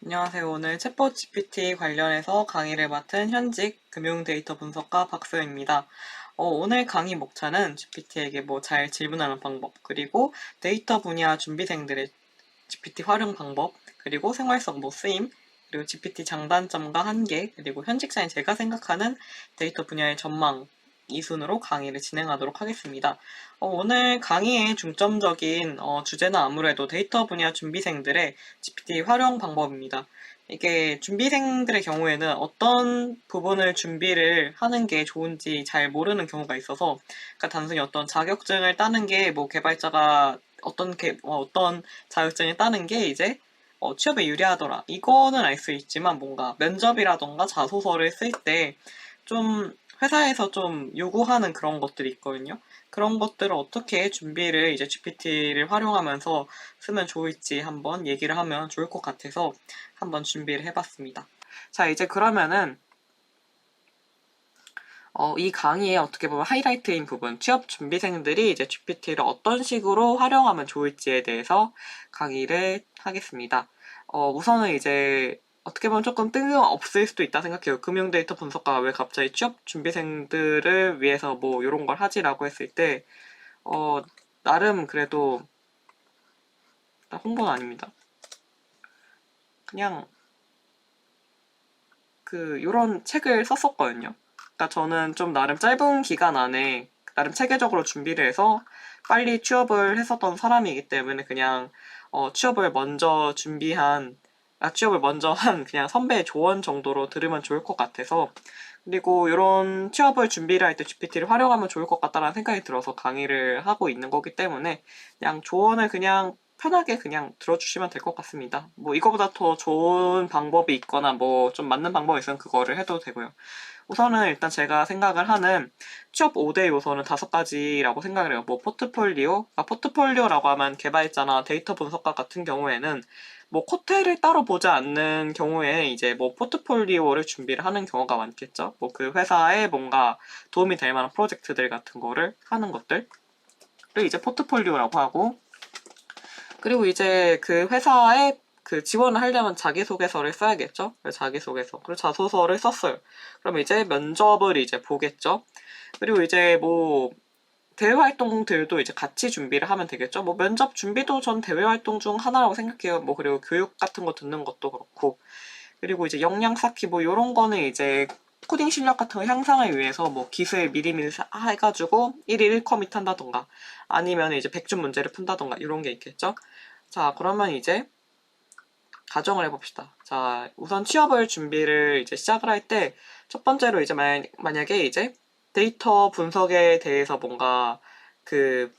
안녕하세요. 오늘 챗봇 GPT 관련해서 강의를 맡은 현직 금융 데이터 분석가 박소연입니다. 오늘 강의 목차는 GPT에게 잘 질문하는 방법, 그리고 데이터 분야 준비생들의 GPT 활용 방법, 그리고 생활성 쓰임, 그리고 GPT 장단점과 한계, 그리고 현직자인 제가 생각하는 데이터 분야의 전망, 이 순으로 강의를 진행하도록 하겠습니다. 오늘 강의의 중점적인 주제는 아무래도 데이터 분야 준비생들의 GPT 활용 방법입니다. 이게 준비생들의 경우에는 어떤 부분을 준비를 하는 게 좋은지 잘 모르는 경우가 있어서, 그러니까 단순히 어떤 자격증을 따는 게 개발자가 어떤 자격증을 따는 게 이제 취업에 유리하더라, 이거는 알 수 있지만 뭔가 면접이라던가 자소서를 쓸 때 좀 회사에서 좀 요구하는 그런 것들이 있거든요. 그런 것들을 어떻게 준비를 이제 GPT를 활용하면서 쓰면 좋을지 한번 얘기를 하면 좋을 것 같아서 한번 준비를 해봤습니다. 자, 이제 그러면은 이 강의에 어떻게 보면 하이라이트인 부분, 취업 준비생들이 이제 GPT를 어떤 식으로 활용하면 좋을지에 대해서 강의를 하겠습니다. 우선은 이제 어떻게 보면 조금 뜬금없을 수도 있다 생각해요. 금융 데이터 분석가가 왜 갑자기 취업 준비생들을 위해서 이런 걸 하지라고 했을 때, 나름 그래도, 홍보는 아닙니다. 그냥 요런 책을 썼었거든요. 그러니까 저는 좀 나름 짧은 기간 안에 나름 체계적으로 준비를 해서 빨리 취업을 했었던 사람이기 때문에 그냥 취업을 먼저 한 그냥 선배의 조언 정도로 들으면 좋을 것 같아서, 그리고 이런 취업을 준비를 할 때 GPT를 활용하면 좋을 것 같다라는 생각이 들어서 강의를 하고 있는 거기 때문에 그냥 조언을 그냥 편하게 그냥 들어주시면 될 것 같습니다. 이거보다 더 좋은 방법이 있거나 좀 맞는 방법이 있으면 그거를 해도 되고요. 우선은 일단 제가 생각을 하는 취업 5대 요소는 5가지라고 생각을 해요. 포트폴리오, 포트폴리오라고 하면 개발자나 데이터 분석가 같은 경우에는 코테를 따로 보지 않는 경우에 이제 포트폴리오를 준비를 하는 경우가 많겠죠. 그 회사에 뭔가 도움이 될 만한 프로젝트들 같은 거를 하는 것들을 이제 포트폴리오라고 하고, 그리고 이제 그 회사에 지원을 하려면 자기소개서를 써야겠죠? 자기소개서. 그리고 자소서를 썼어요. 그럼 이제 면접을 이제 보겠죠? 그리고 이제 대외 활동들도 이제 같이 준비를 하면 되겠죠? 면접 준비도 전 대외 활동 중 하나라고 생각해요. 그리고 교육 같은 거 듣는 것도 그렇고. 그리고 이제 역량 쌓기 요런 거는 이제 코딩 실력 같은 거 향상을 위해서 기술 미리미리 해가지고 1일 1커밋 한다던가 아니면 이제 100준 문제를 푼다던가 이런 게 있겠죠? 자, 그러면 이제 가정을 해봅시다. 자, 우선 취업을 준비를 이제 시작을 할 때 첫 번째로 이제 만약에 이제 데이터 분석에 대해서 뭔가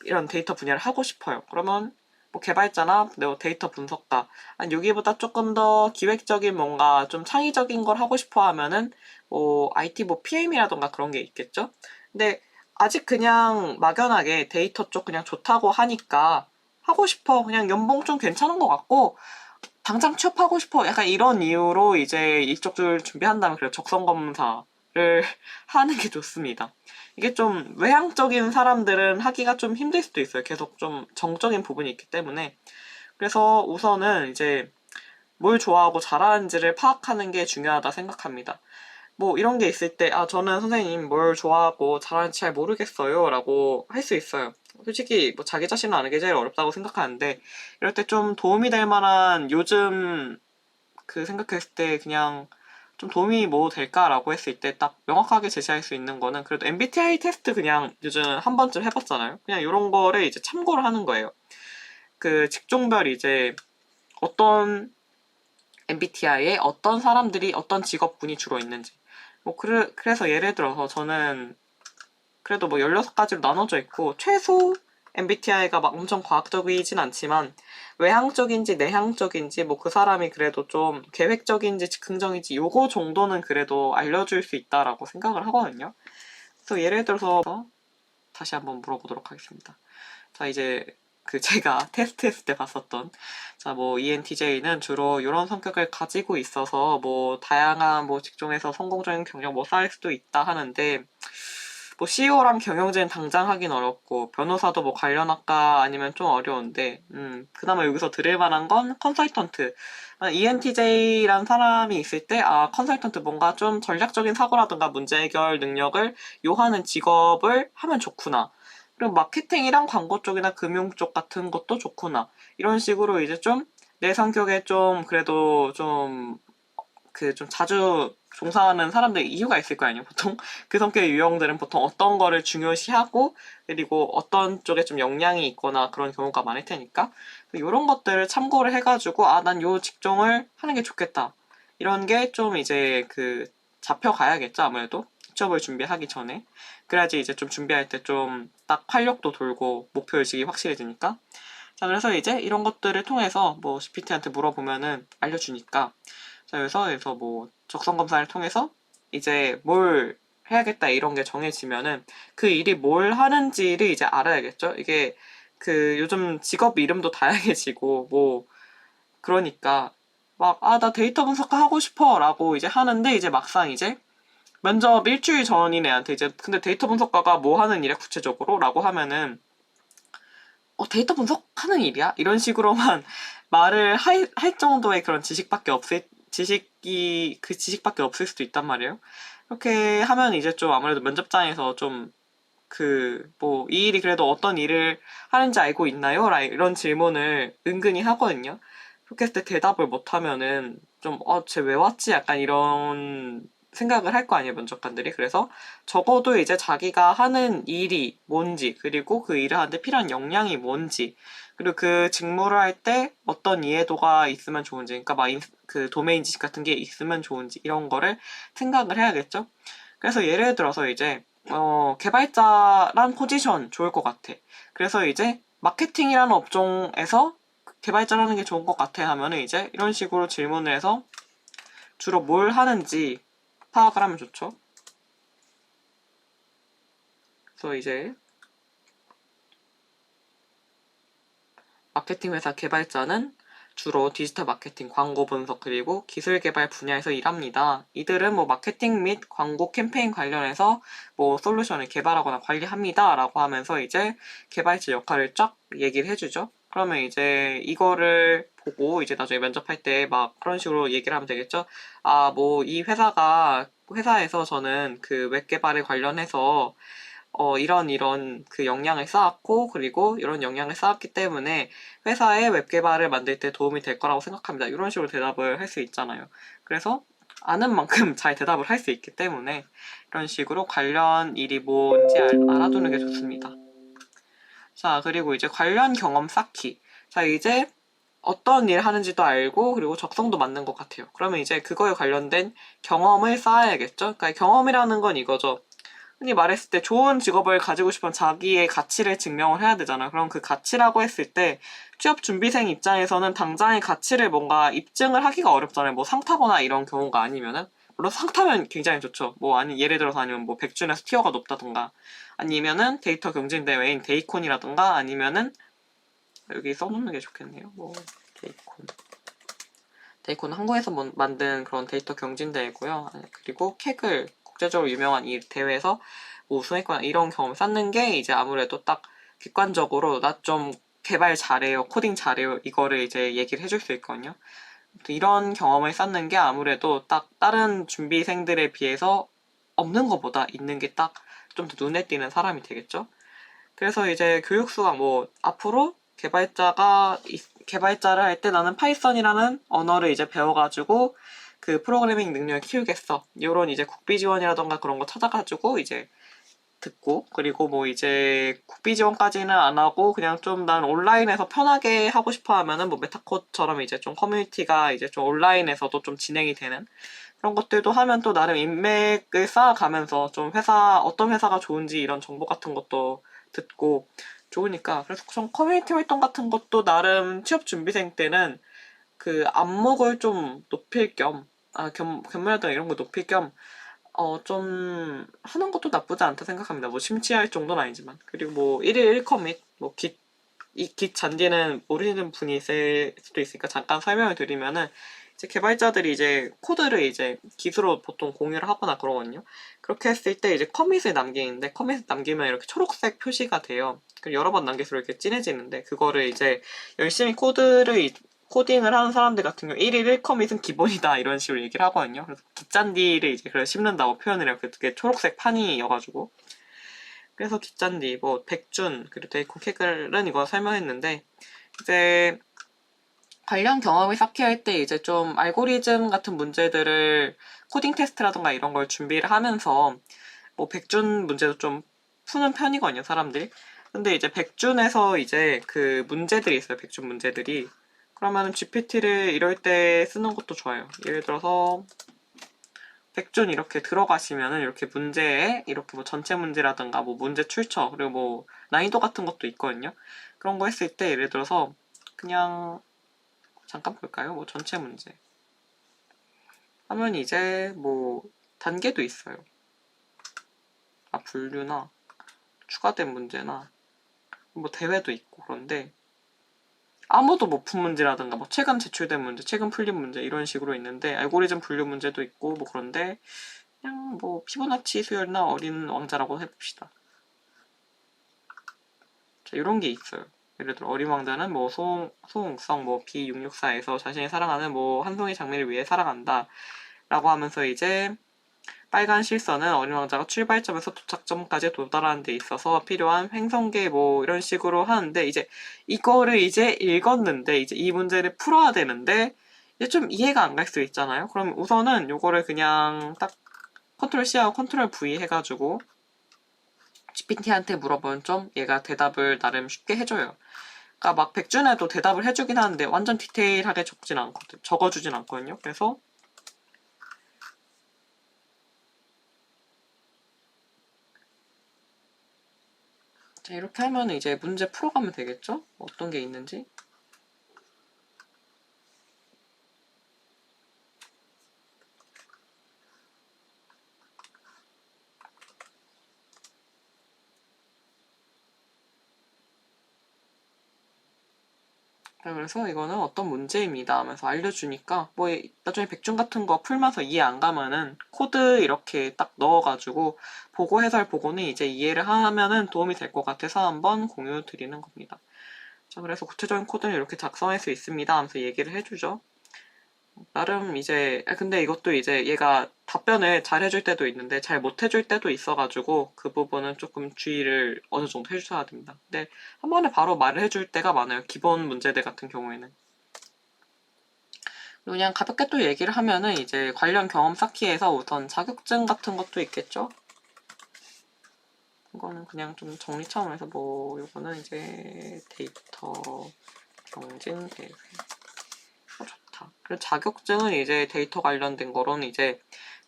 이런 데이터 분야를 하고 싶어요. 그러면 개발자나 데이터 분석가, 아니 여기보다 조금 더 기획적인 뭔가 좀 창의적인 걸 하고 싶어 하면은 IT PM이라던가 그런 게 있겠죠. 근데 아직 그냥 막연하게 데이터 쪽 그냥 좋다고 하니까 하고 싶어, 그냥 연봉 좀 괜찮은 것 같고 당장 취업하고 싶어, 약간 이런 이유로 이제 이쪽을 준비한다면 그래도 적성검사를 하는 게 좋습니다. 이게 좀 외향적인 사람들은 하기가 좀 힘들 수도 있어요. 계속 좀 정적인 부분이 있기 때문에. 그래서 우선은 이제 뭘 좋아하고 잘하는지를 파악하는 게 중요하다 생각합니다. 이런 게 있을 때, 저는 선생님 뭘 좋아하고 잘하는지 잘 모르겠어요 라고 할 수 있어요. 솔직히 자기 자신을 아는 게 제일 어렵다고 생각하는데, 이럴 때 좀 도움이 될 만한, 요즘 생각했을 때 그냥 좀 도움이 될까라고 했을 때 딱 명확하게 제시할 수 있는 거는 그래도 MBTI 테스트 그냥 요즘 한 번쯤 해봤잖아요. 그냥 이런 거를 이제 참고를 하는 거예요. 직종별 이제 어떤 MBTI에 어떤 사람들이 어떤 직업군이 주로 있는지. 그래서 예를 들어서 저는 그래도 16가지로 나눠져 있고, 최소 MBTI가 엄청 과학적이진 않지만 외향적인지 내향적인지 그 사람이 그래도 좀 계획적인지 즉흥적인지 요거 정도는 그래도 알려줄 수 있다라고 생각을 하거든요. 그래서 예를 들어서 다시 한번 물어보도록 하겠습니다. 자, 이제 제가 테스트했을 때 봤었던, 자, ENTJ는 주로 이런 성격을 가지고 있어서 다양한 직종에서 성공적인 경력 쌓을 수도 있다 하는데, 뭐 CEO랑 경영진 당장 하긴 어렵고 변호사도 뭐 관련 학과 아니면 좀 어려운데 그나마 여기서 들을 만한 건 컨설턴트. ENTJ란 사람이 있을 때 컨설턴트 뭔가 좀 전략적인 사고라든가 문제 해결 능력을 요하는 직업을 하면 좋구나. 그리고 마케팅이랑 광고 쪽이나 금융 쪽 같은 것도 좋구나. 이런 식으로 이제 좀 내 성격에 좀 그래도 좀 자주 종사하는 사람들 이유가 있을 거 아니에요, 보통. 그 성격의 유형들은 보통 어떤 거를 중요시하고, 그리고 어떤 쪽에 좀 역량이 있거나 그런 경우가 많을 테니까. 이런 것들을 참고를 해가지고, 난 요 직종을 하는 게 좋겠다. 이런 게 좀 이제 잡혀가야겠죠, 아무래도. 취업을 준비하기 전에. 그래야지 이제 좀 준비할 때 좀 딱 활력도 돌고, 목표의식이 확실해지니까. 자, 그래서 이제 이런 것들을 통해서 뭐 GPT한테 물어보면은 알려주니까. 자, 그래서 뭐 적성 검사를 통해서 이제 뭘 해야겠다 이런 게 정해지면은 그 일이 뭘 하는지를 이제 알아야겠죠. 이게 요즘 직업 이름도 다양해지고 뭐 그러니까 막 나 데이터 분석가 하고 싶어 라고 이제 하는데 이제 막상 이제 면접 일주일 전인 애한테 이제 근데 데이터 분석가가 뭐 하는 일이야 구체적으로? 라고 하면은 데이터 분석하는 일이야? 이런 식으로만 말을 할 정도의 그런 지식밖에 없을 수도 있단 말이에요. 이렇게 하면 이제 좀 아무래도 면접장에서 좀 이 일이 그래도 어떤 일을 하는지 알고 있나요? 이런 질문을 은근히 하거든요. 그렇게 했을 때 대답을 못하면은 좀, 쟤 왜 왔지? 약간 이런 생각을 할 거 아니에요, 면접관들이. 그래서 적어도 이제 자기가 하는 일이 뭔지, 그리고 그 일을 하는데 필요한 역량이 뭔지, 그리고 그 직무를 할 때 어떤 이해도가 있으면 좋은지, 그러니까 그 도메인 지식 같은 게 있으면 좋은지, 이런 거를 생각을 해야겠죠? 그래서 예를 들어서 이제, 개발자란 포지션 좋을 것 같아. 그래서 이제 마케팅이라는 업종에서 개발자라는 게 좋은 것 같아 하면은 이제 이런 식으로 질문을 해서 주로 뭘 하는지 파악을 하면 좋죠. 그래서 이제 마케팅 회사 개발자는 주로 디지털 마케팅, 광고 분석 그리고 기술 개발 분야에서 일합니다. 이들은 뭐 마케팅 및 광고 캠페인 관련해서 뭐 솔루션을 개발하거나 관리합니다. 라고 하면서 이제 개발자 역할을 쫙 얘기를 해주죠. 그러면 이제 이거를 보고 이제 나중에 면접할 때 막 그런 식으로 얘기를 하면 되겠죠. 뭐 이 회사에서 저는 그 웹 개발에 관련해서 이런 그 역량을 쌓았고, 그리고 이런 역량을 쌓았기 때문에 회사의 웹 개발을 만들 때 도움이 될 거라고 생각합니다. 이런 식으로 대답을 할 수 있잖아요. 그래서 아는 만큼 잘 대답을 할 수 있기 때문에 이런 식으로 관련 일이 뭔지 알아두는 게 좋습니다. 자, 그리고 이제 관련 경험 쌓기. 자, 이제 어떤 일 하는지도 알고, 그리고 적성도 맞는 것 같아요. 그러면 이제 그거에 관련된 경험을 쌓아야겠죠? 그러니까 경험이라는 건 이거죠. 흔히 말했을 때 좋은 직업을 가지고 싶으면 자기의 가치를 증명을 해야 되잖아. 그럼 그 가치라고 했을 때 취업 준비생 입장에서는 당장의 가치를 뭔가 입증을 하기가 어렵잖아요. 뭐 상 타거나 이런 경우가 아니면은. 물론 상 타면 굉장히 좋죠. 예를 들어서 아니면 뭐 백준에서 티어가 높다던가 아니면은 데이터 경쟁 대회인 데이콘이라던가 아니면은 여기 써놓는 게 좋겠네요. 데이콘. 데이콘은 한국에서 만든 그런 데이터 경진 대회고요. 그리고 캑을 국제적으로 유명한 이 대회에서 뭐 우승했거나 이런 경험을 쌓는 게 이제 아무래도 딱 객관적으로 나 좀 개발 잘해요, 코딩 잘해요 이거를 이제 얘기를 해줄 수 있거든요. 이런 경험을 쌓는 게 아무래도 딱 다른 준비생들에 비해서 없는 것보다 있는 게 딱 좀 더 눈에 띄는 사람이 되겠죠. 그래서 이제 교육 수강 앞으로 개발자를 할 때 나는 파이썬이라는 언어를 이제 배워가지고 그 프로그래밍 능력을 키우겠어. 요런 이제 국비 지원이라던가 그런 거 찾아가지고 이제 듣고, 그리고 뭐 이제 국비 지원까지는 안 하고 그냥 좀 난 온라인에서 편하게 하고 싶어 하면은 뭐 메타코처럼 이제 좀 커뮤니티가 이제 좀 온라인에서도 좀 진행이 되는 그런 것들도 하면 또 나름 인맥을 쌓아가면서 좀 어떤 회사가 좋은지 이런 정보 같은 것도 듣고 좋으니까. 그래서 좀 커뮤니티 활동 같은 것도 나름 취업 준비생 때는 그 안목을 좀 높일 겸, 견문활동 이런 거 높일 겸, 좀 하는 것도 나쁘지 않다 생각합니다. 뭐 심취할 정도는 아니지만. 그리고 뭐 1일 1커밋, 이 깃 잔디는 모르시는 분이 있을 수도 있으니까 잠깐 설명을 드리면은 이제 개발자들이 이제 코드를 이제 기수로 보통 공유를 하거나 그러거든요. 그렇게 했을 때 이제 커밋을 남기는데 커밋을 남기면 이렇게 초록색 표시가 돼요. 그리고 여러 번 남길수록 이렇게 진해지는데 그거를 이제 열심히 코딩을 하는 사람들 같은 경우 1일 1커밋은 기본이다 이런 식으로 얘기를 하거든요. 그래서 깃잔디를 이제 그래서 씹는다고 표현을 해요. 그게 초록색 판이여가지고. 그래서 깃잔디, 뭐 백준, 그리고 데이콘 캐글은 이거 설명했는데 이제 관련 경험을 쌓게 할 때 이제 좀 알고리즘 같은 문제들을 코딩 테스트라던가 이런 걸 준비를 하면서 뭐 백준 문제도 좀 푸는 편이거든요, 사람들이. 근데 이제 백준에서 이제 그 문제들이 있어요, 백준 문제들이. 그러면은 GPT를 이럴 때 쓰는 것도 좋아요. 예를 들어서 백준 이렇게 들어가시면은 이렇게 문제에 이렇게 뭐 전체 문제라든가 뭐 문제 출처 그리고 뭐 난이도 같은 것도 있거든요. 그런 거 했을 때 예를 들어서 그냥 잠깐 볼까요? 뭐 전체 문제 하면 이제 뭐 단계도 있어요. 분류나 추가된 문제나 뭐 대회도 있고 그런데 아무도 못 푼 문제라든가 뭐 최근 제출된 문제, 최근 풀린 문제 이런 식으로 있는데 알고리즘 분류 문제도 있고 뭐 그런데 그냥 뭐 피보나치 수열이나 어린 왕자라고 해봅시다. 자, 이런 게 있어요. 예를 들어 어린 왕자는 뭐 소홍성 뭐 B664에서 자신이 사랑하는 뭐 한 송이 장미를 위해 살아간다 라고 하면서 이제 빨간 실선은 어린 왕자가 출발점에서 도착점까지 도달하는 데 있어서 필요한 횡성계 뭐 이런 식으로 하는데 이제 이거를 이제 읽었는데 이제 이 문제를 풀어야 되는데 이제 좀 이해가 안 갈 수 있잖아요. 그럼 우선은 요거를 그냥 딱 컨트롤 C하고 컨트롤 V 해가지고 GPT한테 물어보면 좀 얘가 대답을 나름 쉽게 해줘요. 그러니까 막 백준에도 대답을 해주긴 하는데 완전 디테일하게 적어주진 않거든요. 그래서 자, 이렇게 하면 이제 문제 풀어가면 되겠죠? 어떤 게 있는지. 그래서 이거는 어떤 문제입니다 하면서 알려주니까 뭐 나중에 백준 같은 거 풀면서 이해 안 가면은 코드 이렇게 딱 넣어가지고 보고 해설 보고는 이제 이해를 하면은 도움이 될 것 같아서 한번 공유 드리는 겁니다. 자, 그래서 구체적인 코드는 이렇게 작성할 수 있습니다 하면서 얘기를 해주죠. 나름 이제 근데 이것도 이제 얘가 답변을 잘 해줄 때도 있는데 잘 못 해줄 때도 있어가지고 그 부분은 조금 주의를 어느 정도 해주셔야 됩니다. 근데 한 번에 바로 말을 해줄 때가 많아요. 기본 문제들 같은 경우에는. 그냥 가볍게 또 얘기를 하면은 이제 관련 경험 쌓기에서 우선 자격증 같은 것도 있겠죠? 이거는 그냥 좀 정리 차원에서 뭐 이거는 이제 데이터 경진 대회 좋다. 그리고 자격증은 이제 데이터 관련된 거로는 이제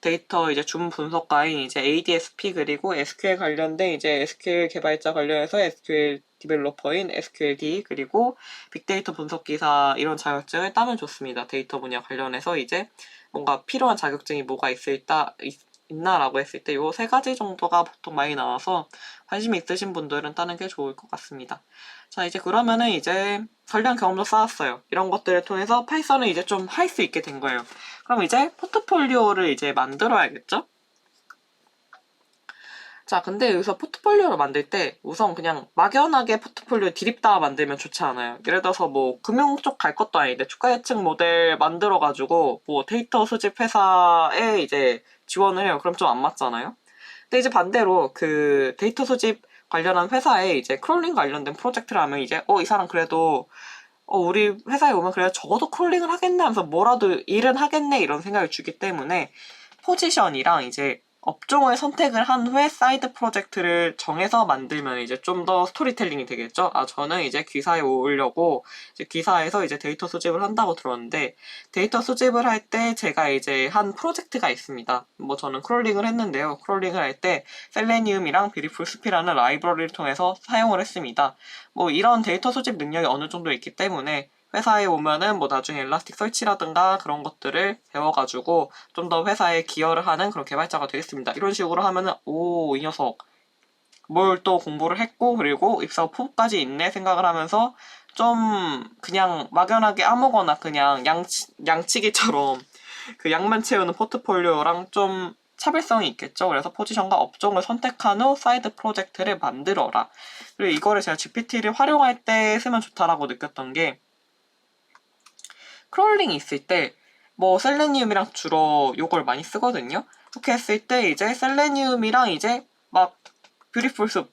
데이터 이제 준 분석가인 이제 ADSP 그리고 SQL 관련된 이제 SQL 개발자 관련해서 SQL 디벨로퍼인 SQLD 그리고 빅데이터 분석 기사 이런 자격증을 따면 좋습니다. 데이터 분야 관련해서 이제 뭔가 필요한 자격증이 뭐가 있나라고 했을 때 요 세 가지 정도가 보통 많이 나와서 관심 있으신 분들은 따는 게 좋을 것 같습니다. 자, 이제 그러면은 이제 관련 경험도 쌓았어요. 이런 것들을 통해서 파이썬을 이제 좀 할 수 있게 된 거예요. 그럼 이제 포트폴리오를 이제 만들어야겠죠? 자, 근데 여기서 포트폴리오를 만들 때 우선 그냥 막연하게 포트폴리오 디립다 만들면 좋지 않아요. 예를 들어서 뭐 금융 쪽 갈 것도 아닌데 주가 예측 모델 만들어가지고 뭐 데이터 수집 회사에 이제 지원을 해요. 그럼 좀 안 맞잖아요. 근데 이제 반대로 그 데이터 수집 관련한 회사에 이제 크롤링 관련된 프로젝트를 하면 이제 이 사람 그래도 우리 회사에 오면 그래도 적어도 크롤링을 하겠네 하면서 뭐라도 일은 하겠네 이런 생각을 주기 때문에 포지션이랑 이제 업종을 선택을 한 후에 사이드 프로젝트를 정해서 만들면 이제 좀 더 스토리텔링이 되겠죠. 저는 이제 기사에 오려고 이제 기사에서 이제 데이터 수집을 한다고 들었는데 데이터 수집을 할 때 제가 이제 한 프로젝트가 있습니다. 뭐 저는 크롤링을 했는데요. 크롤링을 할 때 셀레니움이랑 뷰티풀스피라는 라이브러리를 통해서 사용을 했습니다. 뭐 이런 데이터 수집 능력이 어느 정도 있기 때문에 회사에 오면은 뭐 나중에 엘라스틱 설치라든가 그런 것들을 배워가지고 좀 더 회사에 기여를 하는 그런 개발자가 되겠습니다. 이런 식으로 하면은 이 녀석 뭘 또 공부를 했고 그리고 입사 후 포부까지 있네 생각을 하면서 좀 그냥 막연하게 아무거나 그냥 양치기처럼 그 양만 채우는 포트폴리오랑 좀 차별성이 있겠죠. 그래서 포지션과 업종을 선택한 후 사이드 프로젝트를 만들어라. 그리고 이거를 제가 GPT를 활용할 때 쓰면 좋다라고 느꼈던 게 크롤링이 있을 때 뭐 셀레니움이랑 주로 요걸 많이 쓰거든요. 이렇게 했을 때 이제 셀레니움이랑 이제 막 뷰티풀 숲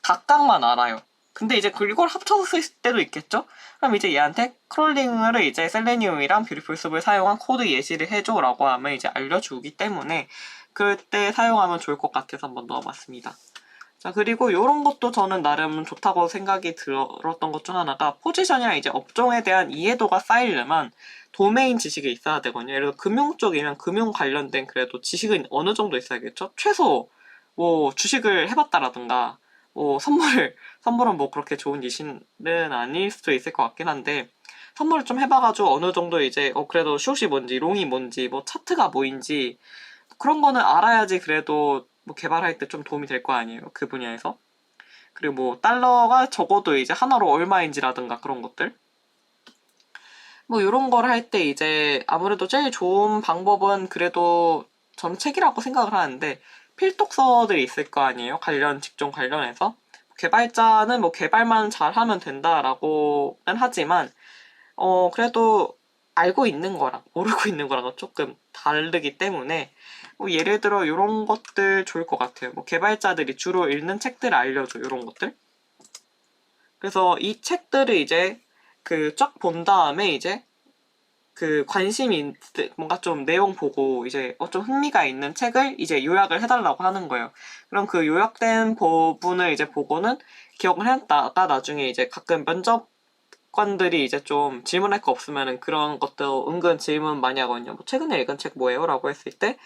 각각만 알아요. 근데 이제 그걸 합쳐서 쓸 때도 있겠죠? 그럼 이제 얘한테 크롤링을 이제 셀레니움이랑 뷰티풀 숲을 사용한 코드 예시를 해줘라고 하면 이제 알려주기 때문에 그때 사용하면 좋을 것 같아서 한번 넣어봤습니다. 자, 그리고 이런 것도 저는 나름 좋다고 생각이 들었던 것 중 하나가 포지션이랑 이제 업종에 대한 이해도가 쌓이려면 도메인 지식이 있어야 되거든요. 예를 들어 금융 쪽이면 금융 관련된 그래도 지식은 어느 정도 있어야겠죠? 최소 뭐 주식을 해봤다라든가 뭐 선물은 뭐 그렇게 좋은 예시는 아닐 수도 있을 것 같긴 한데 선물을 좀 해봐가지고 어느 정도 이제 그래도 숏이 뭔지 롱이 뭔지 뭐 차트가 뭐인지 그런 거는 알아야지 그래도 뭐 개발할 때 좀 도움이 될 거 아니에요. 그 분야에서. 그리고 뭐 달러가 적어도 이제 하나로 얼마인지라든가 그런 것들. 뭐 이런 걸 할 때 이제 아무래도 제일 좋은 방법은 그래도 저는 책이라고 생각을 하는데 필독서들이 있을 거 아니에요. 관련 직종 관련해서. 개발자는 뭐 개발만 잘하면 된다라고는 하지만 그래도 알고 있는 거랑 모르고 있는 거랑은 조금 다르기 때문에 뭐 예를 들어 이런 것들 좋을 것 같아요. 뭐 개발자들이 주로 읽는 책들 알려줘 이런 것들. 그래서 이 책들을 이제 그 쫙 본 다음에 이제 그 관심이 뭔가 좀 내용 보고 이제 좀 흥미가 있는 책을 이제 요약을 해달라고 하는 거예요. 그럼 그 요약된 부분을 이제 보고는 기억을 해놨다가 나중에 이제 가끔 면접관들이 이제 좀 질문할 거 없으면은 그런 것도 은근 질문 많이 하거든요. 뭐 최근에 읽은 책 뭐예요? 라고 했을 때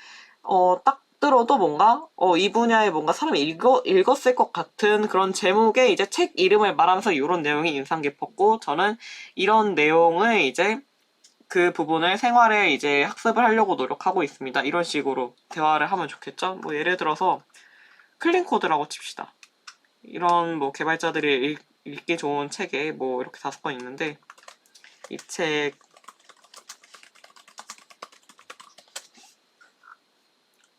딱 들어도 뭔가 이 분야에 뭔가 사람이 읽었을 것 같은 그런 제목의 이제 책 이름을 말하면서 이런 내용이 인상 깊었고 저는 이런 내용을 이제 그 부분을 생활에 이제 학습을 하려고 노력하고 있습니다. 이런 식으로 대화를 하면 좋겠죠? 뭐 예를 들어서 클린코드라고 칩시다. 이런 뭐 개발자들이 읽기 좋은 책에 뭐 이렇게 5권 있는데 이 책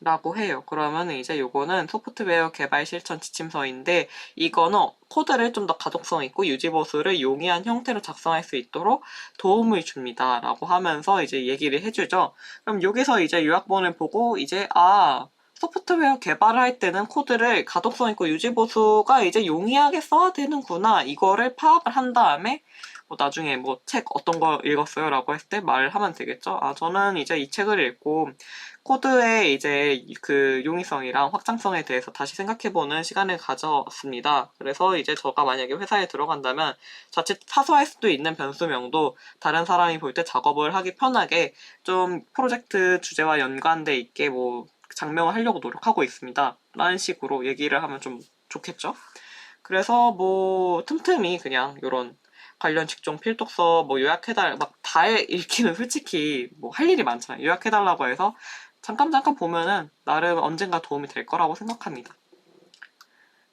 라고 해요. 그러면 이제 요거는 소프트웨어 개발 실천 지침서인데 이거는 코드를 좀 더 가독성 있고 유지보수를 용이한 형태로 작성할 수 있도록 도움을 줍니다. 라고 하면서 이제 얘기를 해주죠. 그럼 여기서 이제 요약본을 보고 이제 소프트웨어 개발을 할 때는 코드를 가독성 있고 유지보수가 이제 용이하게 써야 되는구나. 이거를 파악을 한 다음에 뭐 나중에 뭐 책 어떤 거 읽었어요? 라고 했을 때 말을 하면 되겠죠. 저는 이제 이 책을 읽고 코드의 이제 그 용이성이랑 확장성에 대해서 다시 생각해보는 시간을 가졌습니다. 그래서 이제 저가 만약에 회사에 들어간다면 자칫 사소할 수도 있는 변수명도 다른 사람이 볼 때 작업을 하기 편하게 좀 프로젝트 주제와 연관돼 있게 뭐 장명을 하려고 노력하고 있습니다. 라는 식으로 얘기를 하면 좀 좋겠죠? 그래서 뭐 틈틈이 그냥 요런 관련 직종 필독서 뭐 막 다 읽기는 솔직히 뭐 할 일이 많잖아요. 요약해달라고 해서 잠깐 보면은 나름 언젠가 도움이 될 거라고 생각합니다.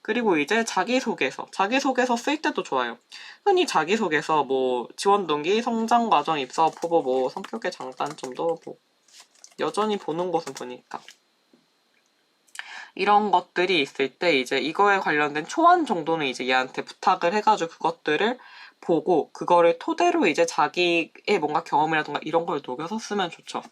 그리고 이제 자기소개서 쓸 때도 좋아요. 흔히 자기소개서 뭐 지원 동기, 성장 과정, 입사 포부, 뭐 성격의 장단점도 뭐 여전히 보는 곳은 보니까 이런 것들이 있을 때 이제 이거에 관련된 초안 정도는 이제 얘한테 부탁을 해가지고 그것들을 보고 그거를 토대로 이제 자기의 뭔가 경험이라든가 이런 걸 녹여서 쓰면 좋죠.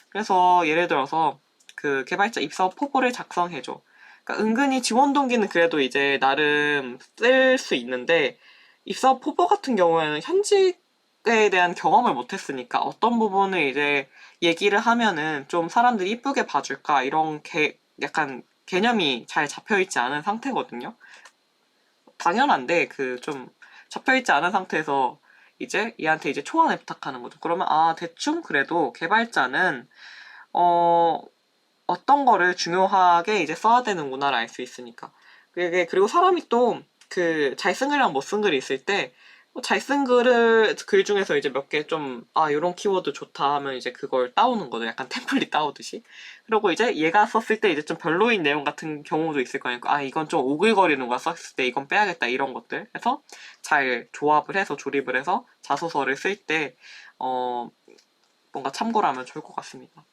그래서 예를 들어서 그 개발자 입사 포부를 작성해줘. 그러니까 은근히 지원 동기는 그래도 이제 나름 쓸 수 있는데 입사 포부 같은 경우에는 현직에 대한 경험을 못했으니까 어떤 부분을 이제 얘기를 하면은 좀 사람들이 이쁘게 봐줄까 이런 약간 개념이 잘 잡혀있지 않은 상태거든요. 당연한데 그 좀 잡혀있지 않은 상태에서 이제 얘한테 이제 초안을 부탁하는 거죠. 그러면 대충 그래도 개발자는 어떤 거를 중요하게 이제 써야 되는구나를 알 수 있으니까. 그리고 사람이 또 그 잘 쓴 글이랑 못 쓴 글이 있을 때 잘 쓴 글 중에서 이제 몇 개 좀, 요런 키워드 좋다 하면 이제 그걸 따오는 거죠. 약간 템플릿 따오듯이. 그리고 이제 얘가 썼을 때 이제 좀 별로인 내용 같은 경우도 있을 거니까, 이건 좀 오글거리는 거야. 썼을 때 이건 빼야겠다. 이런 것들. 해서 잘 조합을 해서 조립을 해서 자소서를 쓸 때, 뭔가 참고를 하면 좋을 것 같습니다.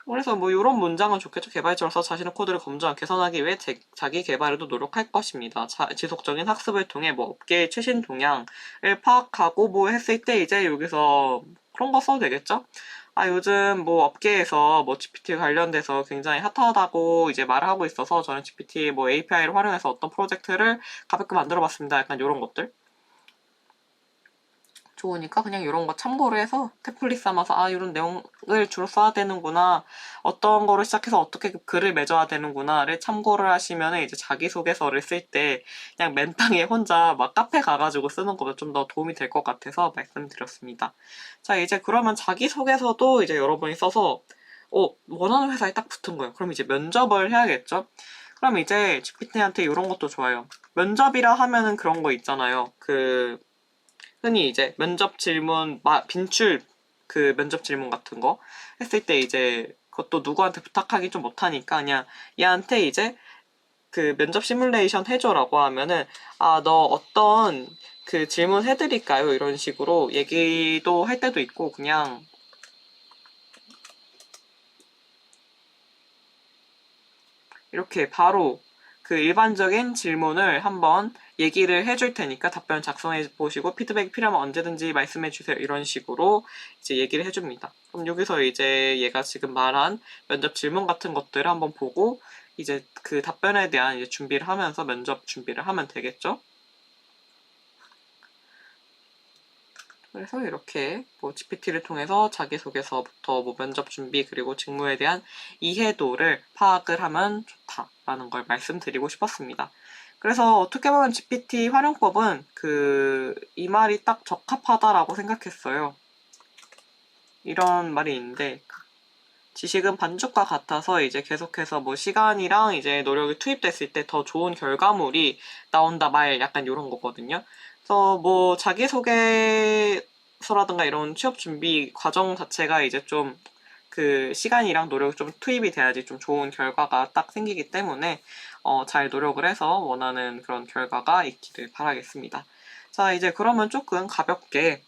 그래서 뭐 이런 문장은 좋겠죠. 개발자로서 자신의 코드를 검증, 개선하기 위해 자기 개발에도 노력할 것입니다. 지속적인 학습을 통해 뭐 업계의 최신 동향을 파악하고 뭐 했을 때 이제 여기서 그런 거 써도 되겠죠? 요즘 뭐 업계에서 뭐 GPT 관련돼서 굉장히 핫하다고 이제 말을 하고 있어서 저는 GPT 뭐 API를 활용해서 어떤 프로젝트를 가볍게 만들어 봤습니다. 약간 이런 것들. 좋으니까 그냥 이런 거 참고를 해서 템플릿 삼아서 이런 내용을 주로 써야 되는구나, 어떤 거를 시작해서 어떻게 글을 맺어야 되는구나를 참고를 하시면 이제 자기소개서를 쓸 때 그냥 맨땅에 혼자 막 카페 가가지고 쓰는 것보다 좀 더 도움이 될 것 같아서 말씀드렸습니다. 자, 이제 그러면 자기소개서도 이제 여러분이 써서 원하는 회사에 딱 붙은 거예요. 그럼 이제 면접을 해야겠죠? 그럼 이제 GPT한테 이런 것도 좋아요. 면접이라 하면은 그런 거 있잖아요. 흔히 이제 면접 질문, 빈출 면접 질문 같은 거 했을 때 이제 그것도 누구한테 부탁하기 좀 못하니까 그냥 얘한테 이제 면접 시뮬레이션 해줘라고 하면은 너 어떤 질문 해드릴까요? 이런 식으로 얘기도 할 때도 있고 그냥 이렇게 바로 일반적인 질문을 한번 얘기를 해줄 테니까 답변 작성해 보시고 피드백이 필요하면 언제든지 말씀해 주세요. 이런 식으로 이제 얘기를 해줍니다. 그럼 여기서 이제 얘가 지금 말한 면접 질문 같은 것들을 한번 보고 이제 답변에 대한 이제 준비를 하면서 면접 준비를 하면 되겠죠? 그래서 이렇게 뭐 GPT를 통해서 자기소개서부터 뭐 면접 준비 그리고 직무에 대한 이해도를 파악을 하면 좋다라는 걸 말씀드리고 싶었습니다. 그래서 어떻게 보면 GPT 활용법은 이 말이 딱 적합하다라고 생각했어요. 이런 말이 있는데 지식은 반죽과 같아서 이제 계속해서 뭐 시간이랑 이제 노력이 투입됐을 때 더 좋은 결과물이 나온다 말 약간 이런 거거든요. 그래서 뭐 자기소개서라든가 이런 취업 준비 과정 자체가 이제 좀 시간이랑 노력이 좀 투입이 돼야지 좀 좋은 결과가 딱 생기기 때문에 잘 노력을 해서 원하는 그런 결과가 있기를 바라겠습니다. 자, 이제 그러면 조금 가볍게